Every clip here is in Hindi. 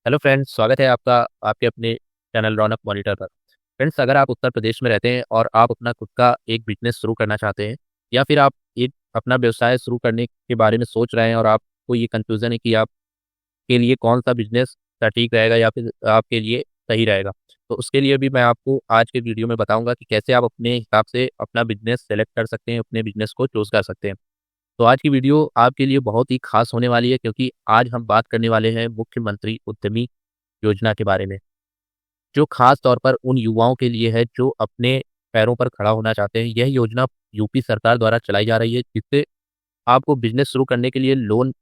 हेलो फ्रेंड्स, स्वागत है आपका आपके अपने चैनल रौनक मॉनिटर पर। फ्रेंड्स, अगर आप उत्तर प्रदेश में रहते हैं और आप अपना खुद का एक बिजनेस शुरू करना चाहते हैं या फिर आप एक अपना व्यवसाय शुरू करने के बारे में सोच रहे हैं और आपको ये कन्फ्यूज़न है कि आपके लिए कौन-सा बिज़नेस सटीक रहेगा या फिर आपके लिए सही रहेगा। तो उसके लिए भी मैं आपको आज के वीडियो में बताऊँगा कि कैसे आप अपने हिसाब से अपना बिज़नेस सेलेक्ट कर सकते हैं, अपने बिज़नेस को चूज़ कर सकते हैं। तो आज की वीडियो आपके लिए बहुत ही ख़ास होने वाली है, क्योंकि आज हम बात करने वाले हैं मुख्यमंत्री उद्यमी योजना के बारे में, जो ख़ास तौर पर उन युवाओं के लिए है जो अपने पैरों पर खड़ा होना चाहते हैं। यह योजना यूपी सरकार द्वारा चलाई जा रही है, जिससे आपको बिज़नेस शुरू करने के लिए लोन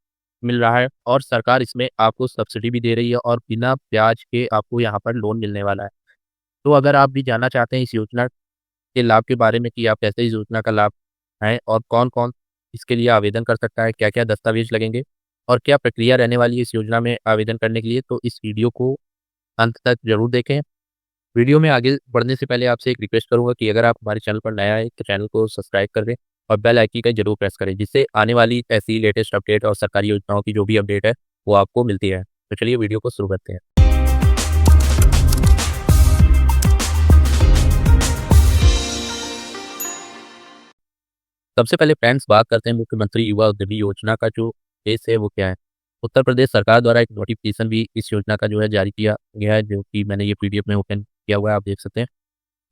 मिल रहा है और सरकार इसमें आपको सब्सिडी भी दे रही है और बिना ब्याज के आपको यहाँ पर लोन मिलने वाला है। तो अगर आप भी जानना चाहते हैं इस योजना के लाभ के बारे में कि आप कैसे इस योजना का लाभ उठाएँ और कौन-कौन इसके लिए आवेदन कर सकता है, क्या-क्या दस्तावेज़ लगेंगे और क्या प्रक्रिया रहने वाली है इस योजना में आवेदन करने के लिए, तो इस वीडियो को अंत तक ज़रूर देखें। वीडियो में आगे बढ़ने से पहले आपसे एक रिक्वेस्ट करूँगा कि अगर आप हमारे चैनल पर नया हैं, तो चैनल को सब्सक्राइब कर दें और बेल आइकन का ज़रूर प्रेस करें, जिससे आने वाली ऐसी लेटेस्ट अपडेट और सरकारी योजनाओं की जो भी अपडेट है, वो आपको मिलती है। तो चलिए वीडियो को शुरू करते हैं। सबसे पहले फ्रेंड्स बात करते हैं मुख्यमंत्री युवा उद्यमी योजना का जो बेस है वो क्या है। उत्तर प्रदेश सरकार द्वारा एक नोटिफिकेशन भी इस योजना का जो है जारी किया गया है, जो कि मैंने ये पीडीएफ में ओपन किया हुआ है, आप देख सकते हैं।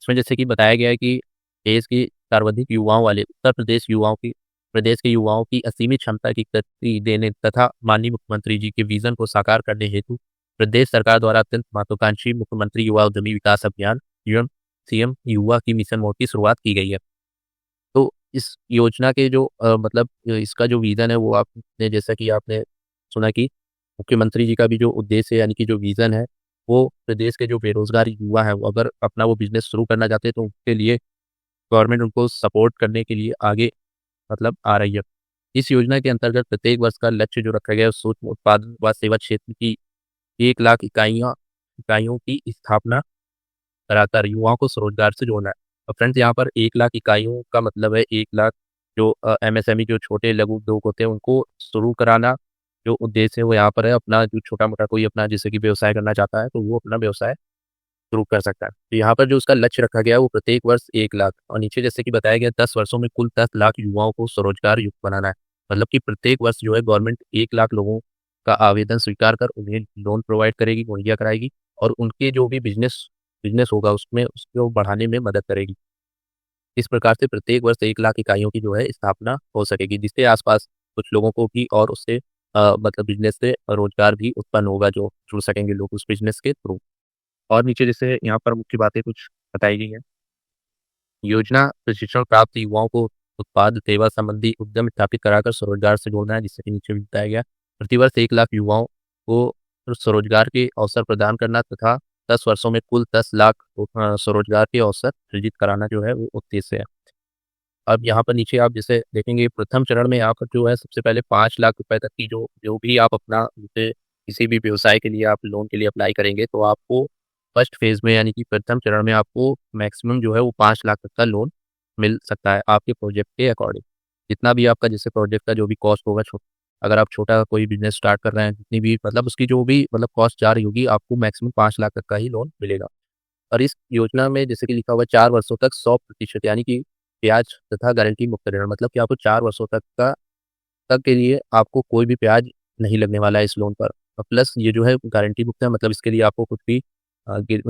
इसमें जैसे कि बताया गया है कि देश की सर्वाधिक युवाओं वाले उत्तर प्रदेश के युवाओं की असीमित क्षमता की गति देने तथा माननीय मुख्यमंत्री जी के विजन को साकार करने हेतु प्रदेश सरकार द्वारा अत्यंत महत्वाकांक्षी मुख्यमंत्री युवा उद्यमी विकास अभियान यूएम सीएम युवा की मिशन मोड की शुरुआत की गई है। तो इस योजना के जो इसका जो विज़न है वो आपने जैसा कि आपने सुना कि मुख्यमंत्री जी का भी जो उद्देश्य है यानी कि जो विज़न है, वो प्रदेश के जो बेरोज़गार युवा हैं, वो अगर अपना वो बिज़नेस शुरू करना चाहते हैं तो उसके लिए गवर्नमेंट उनको सपोर्ट करने के लिए आगे आ रही है। इस योजना के अंतर्गत प्रत्येक वर्ष का लक्ष्य जो रखा गया है सूक्ष्म उत्पादन व सेवा क्षेत्र की 1 लाख इकाइयों की स्थापना कराकर युवाओं को स्वरोजगार से जोड़ना है। और फ्रेंड्स, यहाँ पर 1 लाख इकाइयों का मतलब है 1 लाख जो एमएसएमई जो छोटे लघु उद्योग होते हैं उनको शुरू कराना, जो उद्देश्य है वो यहाँ पर है। अपना जो छोटा-मोटा कोई अपना जैसे कि व्यवसाय करना चाहता है तो वो अपना व्यवसाय शुरू कर सकता है। तो यहाँ पर जो उसका लक्ष्य रखा गया है वो प्रत्येक वर्ष 1 लाख और नीचे जैसे कि बताया गया 10 वर्षों में कुल 10 लाख युवाओं को स्वरोजगार युक्त बनाना है। मतलब कि प्रत्येक वर्ष जो है गवर्नमेंट 1 लाख लोगों का आवेदन स्वीकार कर उन्हें लोन प्रोवाइड करेगी, मुहैया कराएगी और उनके जो भी बिज़नेस बिज़नेस होगा उसमें उसको बढ़ाने में मदद करेगी। इस प्रकार से प्रत्येक वर्ष 1 लाख इकाइयों की जो है स्थापना हो सकेगी, जिससे आस-पास कुछ लोगों को भी और उससे बिज़नेस से रोज़गार भी उत्पन्न होगा, जो जुड़ सकेंगे लोग उस बिज़नेस के थ्रू। और नीचे जैसे यहाँ पर मुख्य बातें कुछ बताई गई हैं। योजना प्रशिक्षण प्राप्त युवाओं को उत्पाद सेवा संबंधी उद्यम स्थापित कराकर स्वरोजगार से जोड़ना है, जिससे कि नीचे भी बताया गया। प्रतिवर्ष 1 लाख युवाओं को स्वरोजगार के अवसर प्रदान करना तथा 10 वर्षों में कुल 10 लाख स्वरोजगार के अवसर सृजित कराना जो है वो उद्देश्य है। अब यहाँ पर नीचे आप जैसे देखेंगे प्रथम चरण में यहाँ पर जो है सबसे पहले 5 लाख रुपए तक की जो जो भी आप अपना जैसे किसी भी व्यवसाय के लिए आप लोन के लिए अप्लाई करेंगे तो आपको फर्स्ट फेज़ में यानी कि प्रथम चरण में आपको मैक्सिमम जो है वो 5 लाख तक का लोन मिल सकता है आपके प्रोजेक्ट के अकॉर्डिंग। जितना भी आपका जैसे प्रोजेक्ट का जो भी कॉस्ट होगा अगर आप छोटा कोई बिज़नेस स्टार्ट कर रहे हैं, जितनी भी उसकी जो भी कॉस्ट जा रही होगी, आपको मैक्सिमम 5 लाख तक का ही लोन मिलेगा। और इस योजना में जैसे कि लिखा हुआ है 4 वर्षों तक 100% यानी कि ब्याज तथा गारंटी मुक्त ऋण, मतलब कि आपको 4 वर्षों तक के लिए आपको कोई भी ब्याज नहीं लगने वाला है इस लोन पर। प्लस ये जो है गारंटी मुक्त है, मतलब इसके लिए आपको कुछ भी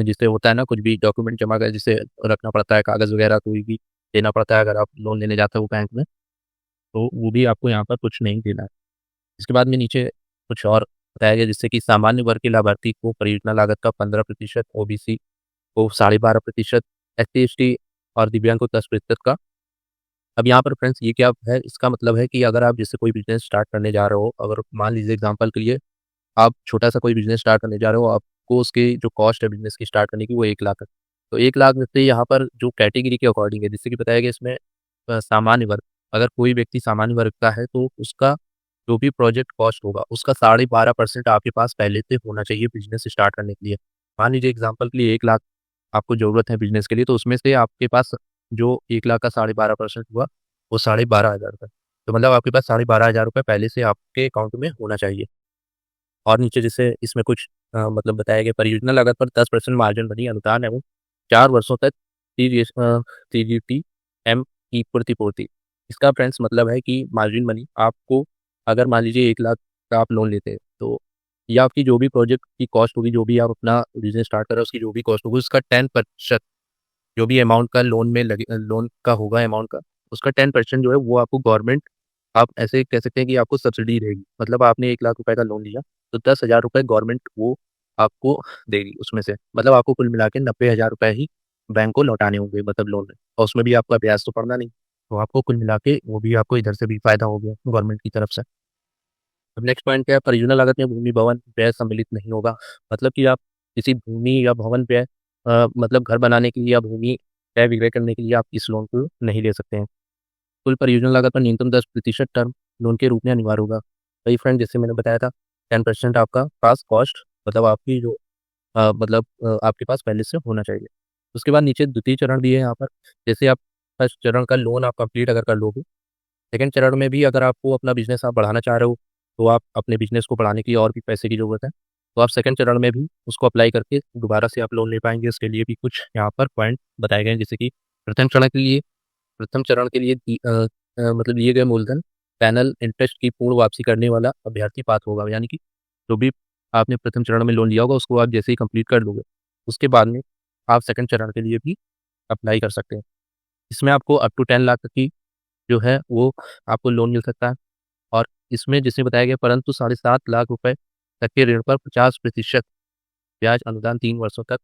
जिससे होता है ना कुछ भी डॉक्यूमेंट जमा कर जिसे रखना पड़ता है, कागज़ वगैरह कोई भी देना पड़ता है अगर आप लोन लेने जाते हो बैंक में, तो वो भी आपको यहाँ पर कुछ नहीं देना है। इसके बाद में नीचे कुछ और बताया गया जिससे कि सामान्य वर्ग के लाभार्थी को परियोजना लागत का 15%, ओबीसी को 12.5%, एससी-एसटी और दिव्यांग को 10% का। अब यहाँ पर फ्रेंड्स ये क्या है, इसका मतलब है कि अगर आप जैसे कोई बिज़नेस स्टार्ट करने जा रहे हो, अगर मान लीजिए एग्ज़ाम्पल के लिए आप छोटा-सा कोई बिज़नेस स्टार्ट करने जा रहे हो, आपको उसकी जो कॉस्ट है बिज़नेस की स्टार्ट करने की वो 1 लाख है। तो 1 लाख में से यहाँ पर जो कैटेगरी के अकॉर्डिंग है, जैसे कि बताया गया इसमें सामान्य वर्ग, अगर कोई व्यक्ति सामान्य वर्ग का है तो उसका जो भी प्रोजेक्ट कॉस्ट होगा, उसका 12.5% आपके पास पहले से होना चाहिए बिज़नेस स्टार्ट करने के लिए। मान लीजिए एग्ज़ाम्पल के लिए 1 लाख आपको ज़रूरत है बिज़नेस के लिए, तो उसमें से आपके पास जो 1 लाख का 12.5% हुआ, वो 12,500 रुपए। तो मतलब आपके पास 12,500 रुपए पहले से आपके अकाउंट में होना चाहिए। और नीचे जैसे इसमें कुछ मतलब बताया गया, परियोजना लागत पर 10% मार्जिन बनी अनुदान एवं 4 वर्षों तक सीजीटीएम की प्रतिपूर्ति। इसका फ्रेंड्स मतलब है कि मार्जिन मनी आपको, अगर मान लीजिए 1 लाख का आप लोन लेते हैं, तो ये आपकी जो भी प्रोजेक्ट की कॉस्ट होगी, जो भी आप अपना बिज़नेस स्टार्ट कर रहे हो उसकी जो भी कॉस्ट होगी, उसका 10% जो भी अमाउंट का लोन में लगे, लोन का होगा अमाउंट का, उसका 10% जो है वो आपको गवर्नमेंट, आप ऐसे कह सकते हैं कि आपको सब्सिडी रहेगी। मतलब आपने 1 लाख रुपए का लोन लिया, तो 10,000 रुपए गवर्नमेंट वो आपको देगी उसमें से। मतलब आपको कुल मिला के 90,000 रुपए ही बैंक को लौटाने होंगे, मतलब लोन में, और उसमें भी आपका ब्याज तो पड़ना नहीं। तो आपको कुल मिला के वो भी आपको इधर से भी फ़ायदा हो गया गवर्नमेंट की तरफ से। अब नेक्स्ट पॉइंट क्या है, परियोजना लागत में भूमि भवन व्यय सम्मिलित नहीं होगा। मतलब कि आप किसी भूमि या भवन व्यय मतलब घर बनाने के लिए या भूमि क्रय विक्रय करने के लिए आप इस लोन को नहीं ले सकते हैं। कुल परियोजना लागत पर न्यूनतम 10% टर्म लोन के रूप में अनिवार्य होगा। वही फ्रेंड जैसे मैंने बताया था, 10% आपका पास कॉस्ट, मतलब आपकी जो आपके पास पहले से होना चाहिए। उसके बाद नीचे द्वितीय चरण भी है यहाँ पर। जैसे आप फर्स्ट चरण का लोन आप कंप्लीट अगर कर लोगे, सेकंड चरण में भी अगर आपको अपना बिजनेस आप बढ़ाना चाह रहे हो, तो आप अपने बिजनेस को बढ़ाने के लिए और भी पैसे की ज़रूरत है, तो आप सेकंड चरण में भी उसको अप्लाई करके दोबारा से आप लोन ले पाएँगे। इसके लिए भी कुछ यहाँ पर पॉइंट बताए गए हैं, जैसे कि प्रथम चरण के लिए मतलब दिए गए मूलधन पैनल इंटरेस्ट की पूर्ण वापसी करने वाला अभ्यर्थी पात्र होगा। यानी कि जो भी आपने प्रथम चरण में लोन लिया होगा, उसको आप जैसे ही कंप्लीट कर लोगे, उसके बाद में आप सेकंड चरण के लिए भी अप्लाई कर सकते हैं। इसमें आपको अप टू 10 लाख तक की जो है वो आपको लोन मिल सकता है। और इसमें जैसे बताया गया, परंतु 7.5 लाख रुपए तक के ऋण पर 50% ब्याज अनुदान 3 वर्षों तक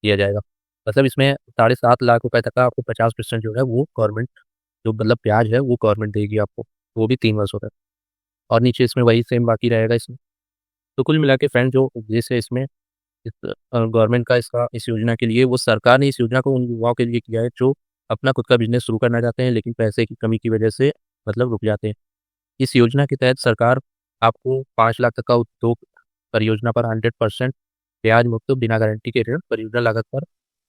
दिया जाएगा। मतलब इसमें 7.5 लाख रुपए तक का आपको 50% जो है वो गवर्नमेंट, जो मतलब ब्याज है वो गवर्नमेंट देगी आपको, वो भी 3 वर्षों तक। और नीचे इसमें वही सेम बाकी रहेगा इसमें। तो कुल मिला के फ्रेंड जो उद्देश्य है इसमें, इस गवर्नमेंट का इसका इस योजना के लिए, वो सरकार ने इस योजना को उन युवाओं के लिए किया है जो अपना खुद का बिज़नेस शुरू करना चाहते हैं, लेकिन पैसे की कमी की वजह से मतलब रुक जाते हैं। इस योजना के तहत सरकार आपको 5 लाख तक का उद्योग परियोजना पर 100% ब्याज मुक्त बिना गारंटी के ऋण परियोजना लागत पर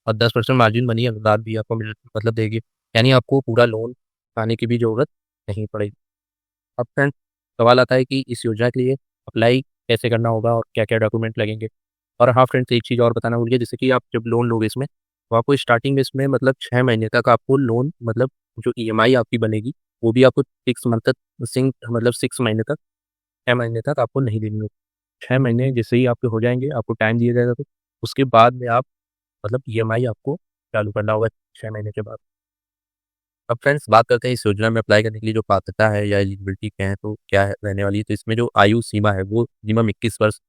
और 10% मार्जिन मनी अनुदान भी आपको मिल मतलब देगी। यानी आपको पूरा लोन पाने की भी ज़रूरत नहीं पड़ेगी। अब फ्रेंड सवाल आता है कि इस योजना के लिए अप्लाई कैसे करना होगा और क्या-क्या डॉक्यूमेंट लगेंगे? और हाँ फ्रेंड्स, एक चीज़ और बताना भूल गया, जैसे कि आप जब लोन लोगे इसमें, तो आपको स्टार्टिंग में इसमें मतलब 6 महीने तक आपको लोन, मतलब जो ईएमआई आपकी बनेगी, वो भी आपको 6 मंथ तक, 6 महीने तक, 6 महीने तक आपको नहीं देनी होगी। 6 महीने जैसे ही आपके हो जाएँगे, आपको टाइम दिया जाएगा, तो उसके बाद में आप मतलब ईएमआई आपको चालू करना होगा 6 महीने के बाद। अब फ्रेंड्स बात करते हैं इस योजना में अप्लाई करने के लिए जो पात्रता है या एलिजिबिलिटी क्या है, तो क्या है रहने वाली है। तो इसमें जो आयु सीमा है वो मिनिमम 21 वर्ष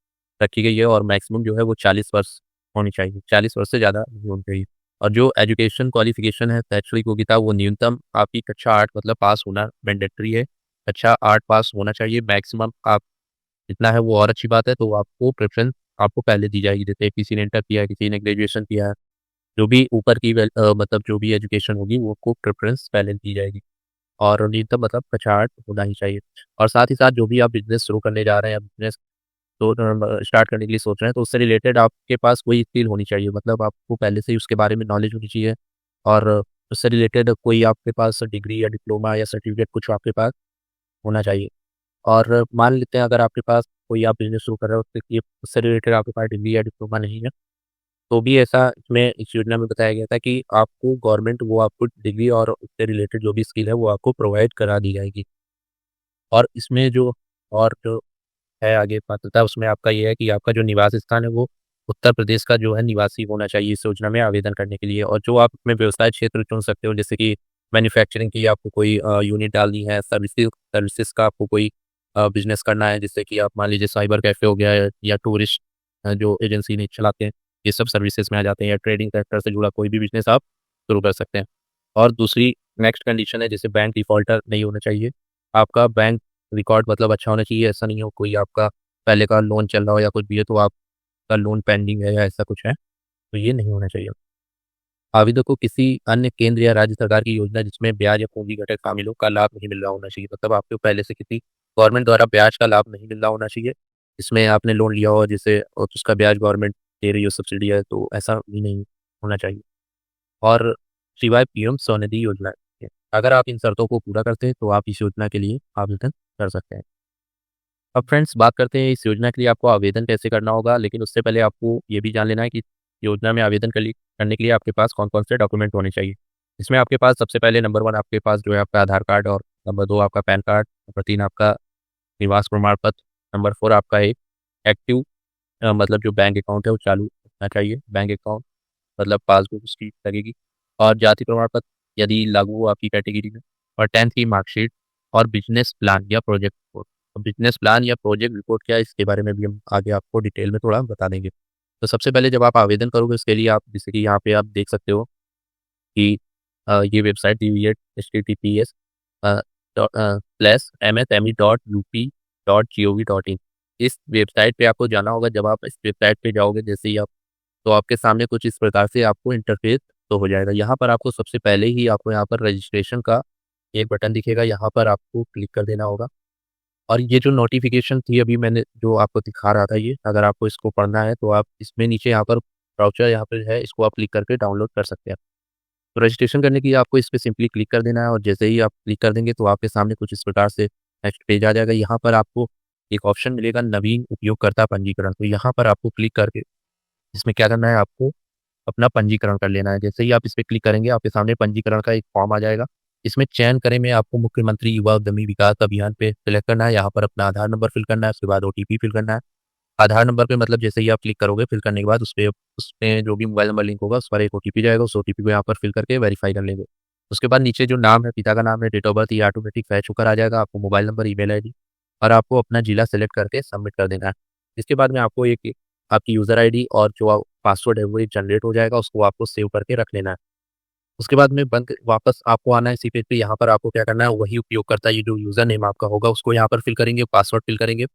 रखी गई है और मैक्सिमम जो है वो 40 वर्ष होनी चाहिए। 40 वर्ष से ज़्यादा नहीं होनी चाहिए। और जो एजुकेशन क्वालिफ़िकेशन है, शैक्षणिक योग्यता, वो न्यूनतम आपकी कक्षा 8 मतलब पास होना मैंडेटरी है। कक्षा 8 पास होना चाहिए। मैक्सिमम आप जितना है वो और अच्छी बात है, तो आपको प्रेफ़रेंस आपको पहले दी जाएगी। जैसे किसी ने इंटर किया है, किसी ने ग्रेजुएशन किया है, जो भी ऊपर की मतलब जो भी एजुकेशन होगी वो आपको प्रेफ़रेंस पहले दी जाएगी। और न्यूनतम मतलब कक्षा 8 होना ही चाहिए। और साथ ही साथ जो भी आप बिज़नेस शुरू करने जा रहे हैं, बिज़नेस तो स्टार्ट करने के लिए सोच रहे हैं, तो उससे रिलेटेड आपके पास कोई स्किल होनी चाहिए। मतलब आपको पहले से ही उसके बारे में नॉलेज होनी चाहिए और उससे रिलेटेड कोई आपके पास डिग्री या डिप्लोमा या सर्टिफ़िकेट कुछ आपके पास होना चाहिए। और मान लेते हैं अगर आपके पास कोई आप बिज़नेस शुरू कर रहे हो, उससे रिलेटेड आपके पास डिग्री या डिप्लोमा नहीं है, तो भी ऐसा इसमें इस योजना में बताया गया था कि आपको गवर्नमेंट वो आपको डिग्री और उससे रिलेटेड जो भी स्किल है वो आपको प्रोवाइड करा दी जाएगी। और इसमें जो और जो है आगे पात्रता, उसमें आपका ये है कि आपका जो निवास स्थान है वो उत्तर प्रदेश का जो है निवासी होना चाहिए इस योजना में आवेदन करने के लिए। और जो आप इसमें व्यवसाय क्षेत्र चुन सकते हो, जैसे कि मैन्युफैक्चरिंग की आपको कोई यूनिट डालनी है, सर्विसेज का आपको कोई बिज़नेस करना है, जैसे कि आप मान लीजिए साइबर कैफ़े हो गया या टूरिस्ट जो एजेंसी नहीं चलाते हैं, ये सब सर्विसेज में आ जाते हैं, या ट्रेडिंग सेक्टर से जुड़ा कोई भी बिज़नेस आप शुरू कर सकते हैं। और दूसरी नेक्स्ट कंडीशन है, जैसे बैंक डिफ़ॉल्टर नहीं होना चाहिए। आपका बैंक रिकॉर्ड मतलब अच्छा होना चाहिए, ऐसा नहीं हो कोई आपका पहले का लोन चल रहा हो या कुछ भी है, तो आपका लोन पेंडिंग है या ऐसा कुछ है, तो ये नहीं होना चाहिए। आवेदक को किसी अन्य केंद्र या राज्य सरकार की योजना जिसमें ब्याज या पूँजी घटक शामिल हो का लाभ नहीं मिल रहा होना चाहिए। मतलब आपको पहले से किसी गवर्नमेंट द्वारा ब्याज का लाभ नहीं मिल रहा होना चाहिए। जिसमें आपने लोन लिया हो जिसे और उसका ब्याज गवर्नमेंट दे रही हो, सब्सिडी है, तो ऐसा भी नहीं होना चाहिए। और सिवाय पीएम स्वनिधि योजना के, अगर आप इन शर्तों को पूरा करते हैं, तो आप इस योजना के लिए आवेदन कर सकते हैं। अब फ्रेंड्स बात करते हैं इस योजना के लिए आपको आवेदन कैसे करना होगा, लेकिन उससे पहले आपको ये भी जान लेना है कि योजना में आवेदन करने के लिए आपके पास कौन-कौन से डॉक्यूमेंट होने चाहिए। इसमें आपके पास सबसे पहले नंबर 1 आपके पास जो है आपका आधार कार्ड और नंबर 2 आपका पैन कार्ड, नंबर 3 आपका निवास प्रमाण पत्र, नंबर 4 आपका एक एक्टिव मतलब जो बैंक अकाउंट है वो चालू होना चाहिए, बैंक अकाउंट मतलब पासबुक उसकी लगेगी और जाति प्रमाण पत्र यदि लागू हो आपकी कैटेगरी में और 10th की मार्कशीट और बिज़नेस प्लान या प्रोजेक्ट रिपोर्ट। अब बिज़नेस प्लान या प्रोजेक्ट रिपोर्ट क्या है इसके बारे में भी हम आगे आपको डिटेल में थोड़ा बता देंगे। तो सबसे पहले जब आप आवेदन करोगे उसके लिए आप जैसे कि यहाँ पे आप देख सकते हो कि ये वेबसाइट दी हुई है https msme.up.gov.in। इस वेबसाइट पे आपको जाना होगा। जब आप इस वेबसाइट पे जाओगे जैसे ही आप तो आपके सामने कुछ इस प्रकार से आपको इंटरफेस तो हो जाएगा। यहाँ पर आपको सबसे पहले ही आपको यहाँ पर रजिस्ट्रेशन का एक बटन दिखेगा, यहाँ पर आपको क्लिक कर देना होगा। और ये जो नोटिफ़िकेशन थी अभी मैंने जो आपको दिखा रहा था ये, अगर आपको इसको पढ़ना है तो आप इसमें नीचे यहाँ पर ब्राउज़र यहाँ पे है, इसको आप क्लिक करके डाउनलोड कर सकते हैं। तो रजिस्ट्रेशन करने के लिए आपको इस पे सिंपली क्लिक कर देना है और जैसे ही आप क्लिक कर देंगे तो आपके सामने कुछ इस प्रकार से नेक्स्ट पेज आ जाएगा। यहाँ पर आपको एक ऑप्शन मिलेगा नवीन उपयोगकर्ता पंजीकरण, तो यहाँ पर आपको क्लिक करके इसमें क्या करना है, आपको अपना पंजीकरण कर लेना है। जैसे ही आप इस पे क्लिक करेंगे आपके सामने पंजीकरण का एक फॉर्म आ जाएगा। इसमें चयन करें में आपको मुख्यमंत्री युवा उद्यमी विकास अभियान पे सिलेक्ट करना है। यहाँ पर अपना आधार नंबर फिल करना है, उसके बाद ओटीपी फिल करना है। आधार नंबर पे मतलब जैसे ही आप क्लिक करोगे फिल करने के बाद उसमें जो भी मोबाइल नंबर लिंक होगा उस पर एक ओटीपी जाएगा, उस ओटीपी को यहाँ पर फिल करके वेरीफाई कर लेंगे। उसके बाद नीचे जो नाम है, पिता का नाम है, डेट ऑफ बर्थ ये ऑटोमेटिक फैच होकर आ जाएगा। आपको मोबाइल नंबर, ईमेल आईडी और आपको अपना जिला सेलेक्ट करके सबमिट कर देना है। इसके बाद में आपको एक आपकी यूज़र आईडी और जो पासवर्ड है वो एक जनरेट हो जाएगा, उसको आपको सेव करके रख लेना है। उसके बाद में बंद वापस आपको आना है इसी पेज पे। यहाँ पर आपको क्या करना है, वही उपयोगकर्ता ये जो यूज़र नेम आपका होगा उसको यहाँ पर फिल करेंगे, पासवर्ड फिल करेंगे।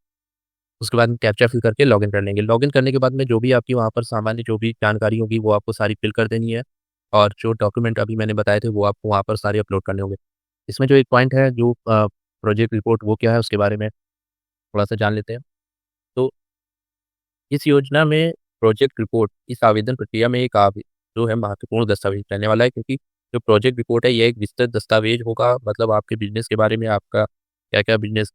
उसके बाद में कैप्चा फिल करके लॉगिन कर लेंगे। लॉगिन करने के बाद में जो भी आपकी वहाँ पर सामान्य जो भी जानकारी होगी वो आपको सारी फिल कर देनी है और जो डॉक्यूमेंट अभी मैंने बताए थे वो आपको वहाँ पर सारे अपलोड करने होंगे। इसमें जो एक पॉइंट है जो प्रोजेक्ट रिपोर्ट वो क्या है उसके बारे में थोड़ा-सा जान लेते हैं। तो इस योजना में प्रोजेक्ट रिपोर्ट इस आवेदन प्रक्रिया में एक जो है महत्वपूर्ण दस्तावेज रहने वाला है, क्योंकि जो प्रोजेक्ट रिपोर्ट है ये एक विस्तृत दस्तावेज होगा। मतलब आपके बिज़नेस के बारे में आपका क्या-क्या बिज़नेस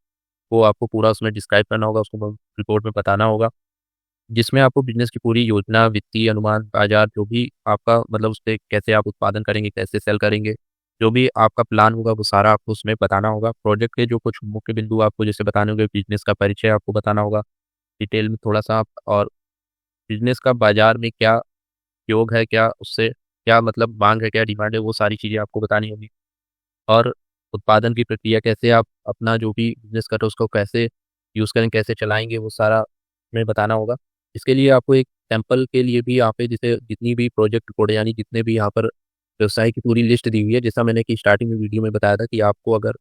वो आपको पूरा उसमें डिस्क्राइब करना होगा, उसको रिपोर्ट में बताना होगा। जिसमें आपको बिज़नेस की पूरी योजना, वित्तीय अनुमान, बाज़ार जो भी आपका मतलब उसपे कैसे आप उत्पादन करेंगे, कैसे सेल करेंगे, जो भी आपका प्लान होगा वो सारा आपको उसमें बताना होगा। प्रोजेक्ट के जो कुछ मुख्य बिंदु आपको जैसे बताने होंगे, बिज़नेस का परिचय आपको बताना होगा डिटेल में थोड़ा-सा और बिज़नेस का बाज़ार में क्या योग है, क्या उससे क्या मतलब माँग है, क्या डिमांड है, वो सारी चीज़ें आपको बतानी होगी। और उत्पादन की प्रक्रिया कैसे आप अपना जो भी बिज़नेस कर रहे हो उसको कैसे यूज़ करें, कैसे चलाएँगे वो सारा हमें बताना होगा। इसके लिए आपको एक सैंपल के लिए भी यहाँ पे जैसे जितनी भी प्रोजेक्ट रिपोर्ट यानी जितने भी यहाँ पर व्यवसाय की पूरी लिस्ट दी हुई है, जैसा मैंने कि स्टार्टिंग में वीडियो में बताया था कि आपको अगर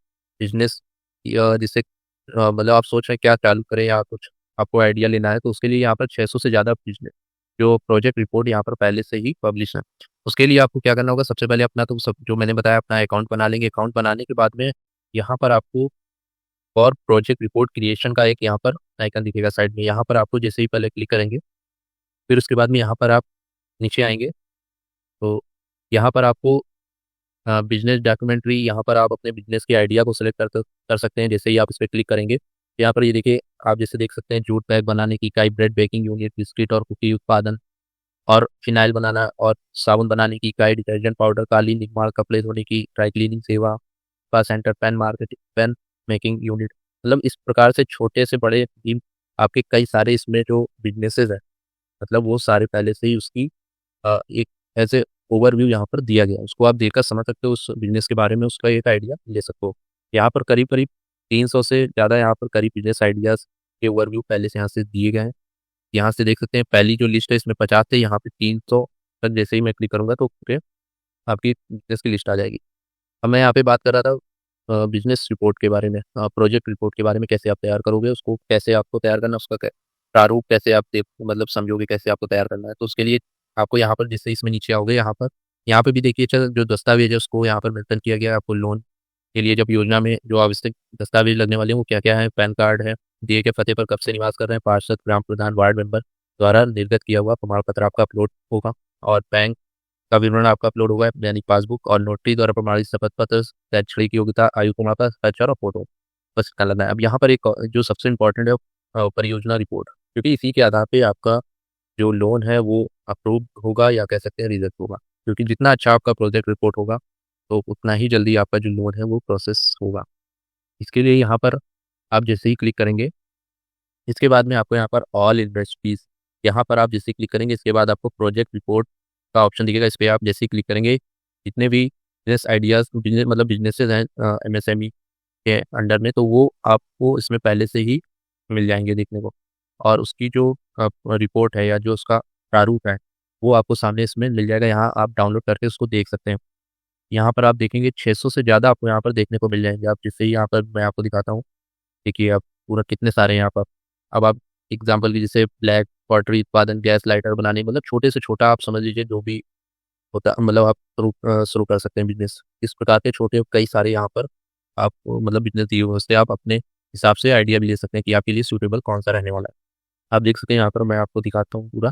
बिज़नेस या जिससे मतलब आप सोच रहे हैं क्या चालू करें या कुछ आपको आइडिया लेना है, तो उसके लिए यहाँ पर 600 से ज़्यादा बिज़नेस जो प्रोजेक्ट रिपोर्ट यहाँ पर पहले से ही पब्लिश है। उसके लिए आपको क्या करना होगा, सबसे पहले अपना तो सब जो मैंने बताया अपना अकाउंट बना लेंगे। अकाउंट बनाने के बाद में यहाँ पर आपको और प्रोजेक्ट रिपोर्ट क्रिएशन का एक यहाँ पर आइकन दिखेगा साइड में। यहाँ पर आपको जैसे ही पहले क्लिक करेंगे, फिर उसके बाद में यहाँ पर आप नीचे आएँगे, तो यहाँ पर आपको बिज़नेस डॉक्यूमेंट्री यहाँ पर आप अपने बिज़नेस के आइडिया को सेलेक्ट कर सकते हैं। जैसे ही आप इस पे क्लिक करेंगे, यहाँ पर ये देखिए आप जैसे देख सकते हैं जूट बैग बनाने की इकाई, ब्रेड बेकिंग यूनिट, बिस्किट और कुकी उत्पादन और फिनाइल बनाना और साबुन बनाने की इकाई, डिटर्जेंट पाउडर, कालीन निर्माण, कपड़े धोने की ड्राई क्लीनिंग सेवा, spa centre, pen marketing, pen making unit. मतलब इस प्रकार से छोटे से बड़े भी आपके कई सारे इसमें जो बिज़नेसेस हैं, मतलब वो सारे पहले से ही उसकी एक ऐज़ ए ओवरव्यू यहाँ पर दिया गया है। उसको आप देखकर समझ सकते हो उस बिज़नेस के बारे में उसका एक आइडिया ले सकते हो। यहाँ पर करीब-करीब 300 से ज़्यादा यहाँ पर करीब बिज़नेस आइडियाज़ के ओवरव्यू पहले से यहाँ से दिए गए हैं। यहाँ से देख सकते हैं पहली जो लिस्ट है इसमें 50 थे, यहाँ पे 300 तक जैसे ही मैं क्लिक करूँगा तो पूरे आपकी बिज़नेस की लिस्ट आ जाएगी। अब मैं यहाँ पे बात कर रहा था बिज़नेस रिपोर्ट के बारे में, प्रोजेक्ट रिपोर्ट के बारे में कैसे आप तैयार करोगे, उसको कैसे आपको तैयार करना है, उसका प्रारूप कैसे आप देख मतलब समझोगे कैसे आपको तैयार करना है। तो उसके लिए आपको यहाँ पर जैसे इसमें नीचे आओगे यहाँ पे भी देखिए जो दस्तावेज़ है उसको यहाँ पर मेंशन किया गया है। आपको लोन के लिए जब योजना में जो आवश्यक दस्तावेज़ लगने वाले हैं वो क्या-क्या है, पैन कार्ड है, दिए गए पते पर कब से निवास कर रहे हैं, पार्षद, ग्राम प्रधान, वार्ड मेंबर द्वारा निर्गत किया हुआ प्रमाण पत्र आपका अपलोड होगा और बैंक का विवरण आपका अपलोड होगा यानी पासबुक और नोटरी द्वारा प्रमाणित शपथ पत्र, शैक्षणिक योग्यता, आयु प्रमाण पत्र, हस्ताक्षर और फ़ोटो। बस इतना लगना है। अब यहाँ पर एक जो सबसे इम्पोर्टेंट है परियोजना रिपोर्ट, क्योंकि इसी के आधार पे आपका जो लोन है वो अप्रूव होगा या कह सकते हैं रिजेक्ट होगा। क्योंकि जितना अच्छा आपका प्रोजेक्ट रिपोर्ट होगा, तो उतना ही जल्दी आपका जो लोन है वो प्रोसेस होगा। इसके लिए यहाँ पर आप जैसे ही क्लिक करेंगे, इसके बाद में आपको यहाँ पर ऑल इंडस्ट्रीज़, यहाँ पर आप जैसे ही क्लिक करेंगे, इसके बाद आपको प्रोजेक्ट रिपोर्ट का ऑप्शन दिखेगा। इस पे आप जैसे ही क्लिक करेंगे, जितने भी बिज़नेस आइडियाज़ बिज़नेस मतलब बिज़नेसेस हैं एमएसएमई के अंडर में, तो वो आपको इसमें पहले से ही मिल जाएँगे देखने को। और उसकी जो रिपोर्ट है या जो उसका प्रारूप है, वो आपको सामने इसमें मिल जाएगा। यहाँ आप डाउनलोड करके उसको देख सकते हैं। यहाँ पर आप देखेंगे 600 से ज़्यादा आपको यहाँ पर देखने को मिल जाएँगे। आप जैसे ही यहाँ पर मैं आपको दिखाता हूँ, देखिए आप पूरा कितने सारे हैं यहाँ पर। अब आप एग्ज़ाम्पल की जैसे ब्लैक पॉटरी उत्पादन, गैस लाइटर बनाने, मतलब छोटे से छोटा आप समझ लीजिए जो भी होता, मतलब आप शुरू कर सकते हैं बिज़नेस। इस प्रकार के छोटे कई सारे यहाँ पर आपको मतलब बिज़नेस दिए हुए हैं, उससे आप अपने हिसाब से आइडिया भी ले सकते हैं कि आपके लिए सूटेबल कौन-सा रहने वाला है। आप देख सकते हैं यहाँ पर मैं आपको दिखाता हूँ पूरा।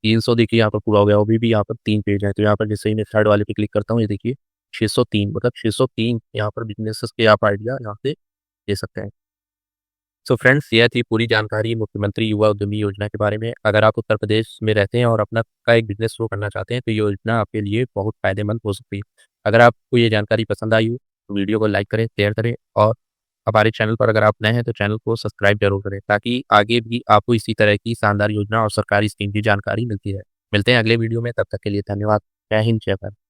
300 देखिए यहाँ पर पूरा हो गया, अभी भी यहाँ पर 3 पेज हैं। तो यहाँ पर जैसे ही मैं थर्ड वाले पे क्लिक करता हूँ, ये देखिए 603, मतलब 603 यहाँ पर बिज़नेसेस के आप आइडिया यहाँ से ले सकते हैं। सो फ्रेंड्स, यह थी पूरी जानकारी मुख्यमंत्री युवा उद्यमी योजना के बारे में। अगर आप उत्तर प्रदेश में रहते हैं और अपना खुद का एक बिज़नेस शुरू करना चाहते हैं, तो ये योजना आपके लिए बहुत फ़ायदेमंद हो सकती है। अगर आपको ये जानकारी पसंद आई हो, तो वीडियो को लाइक करें, शेयर करें और हमारे चैनल पर अगर आप नए हैं, तो चैनल को सब्सक्राइब ज़रूर करें, ताकि आगे भी आपको इसी तरह की शानदार योजना और सरकारी स्कीम की जानकारी मिलती रहे। मिलते हैं अगले वीडियो में, तब तक के लिए धन्यवाद। जय हिंद, जय भारत।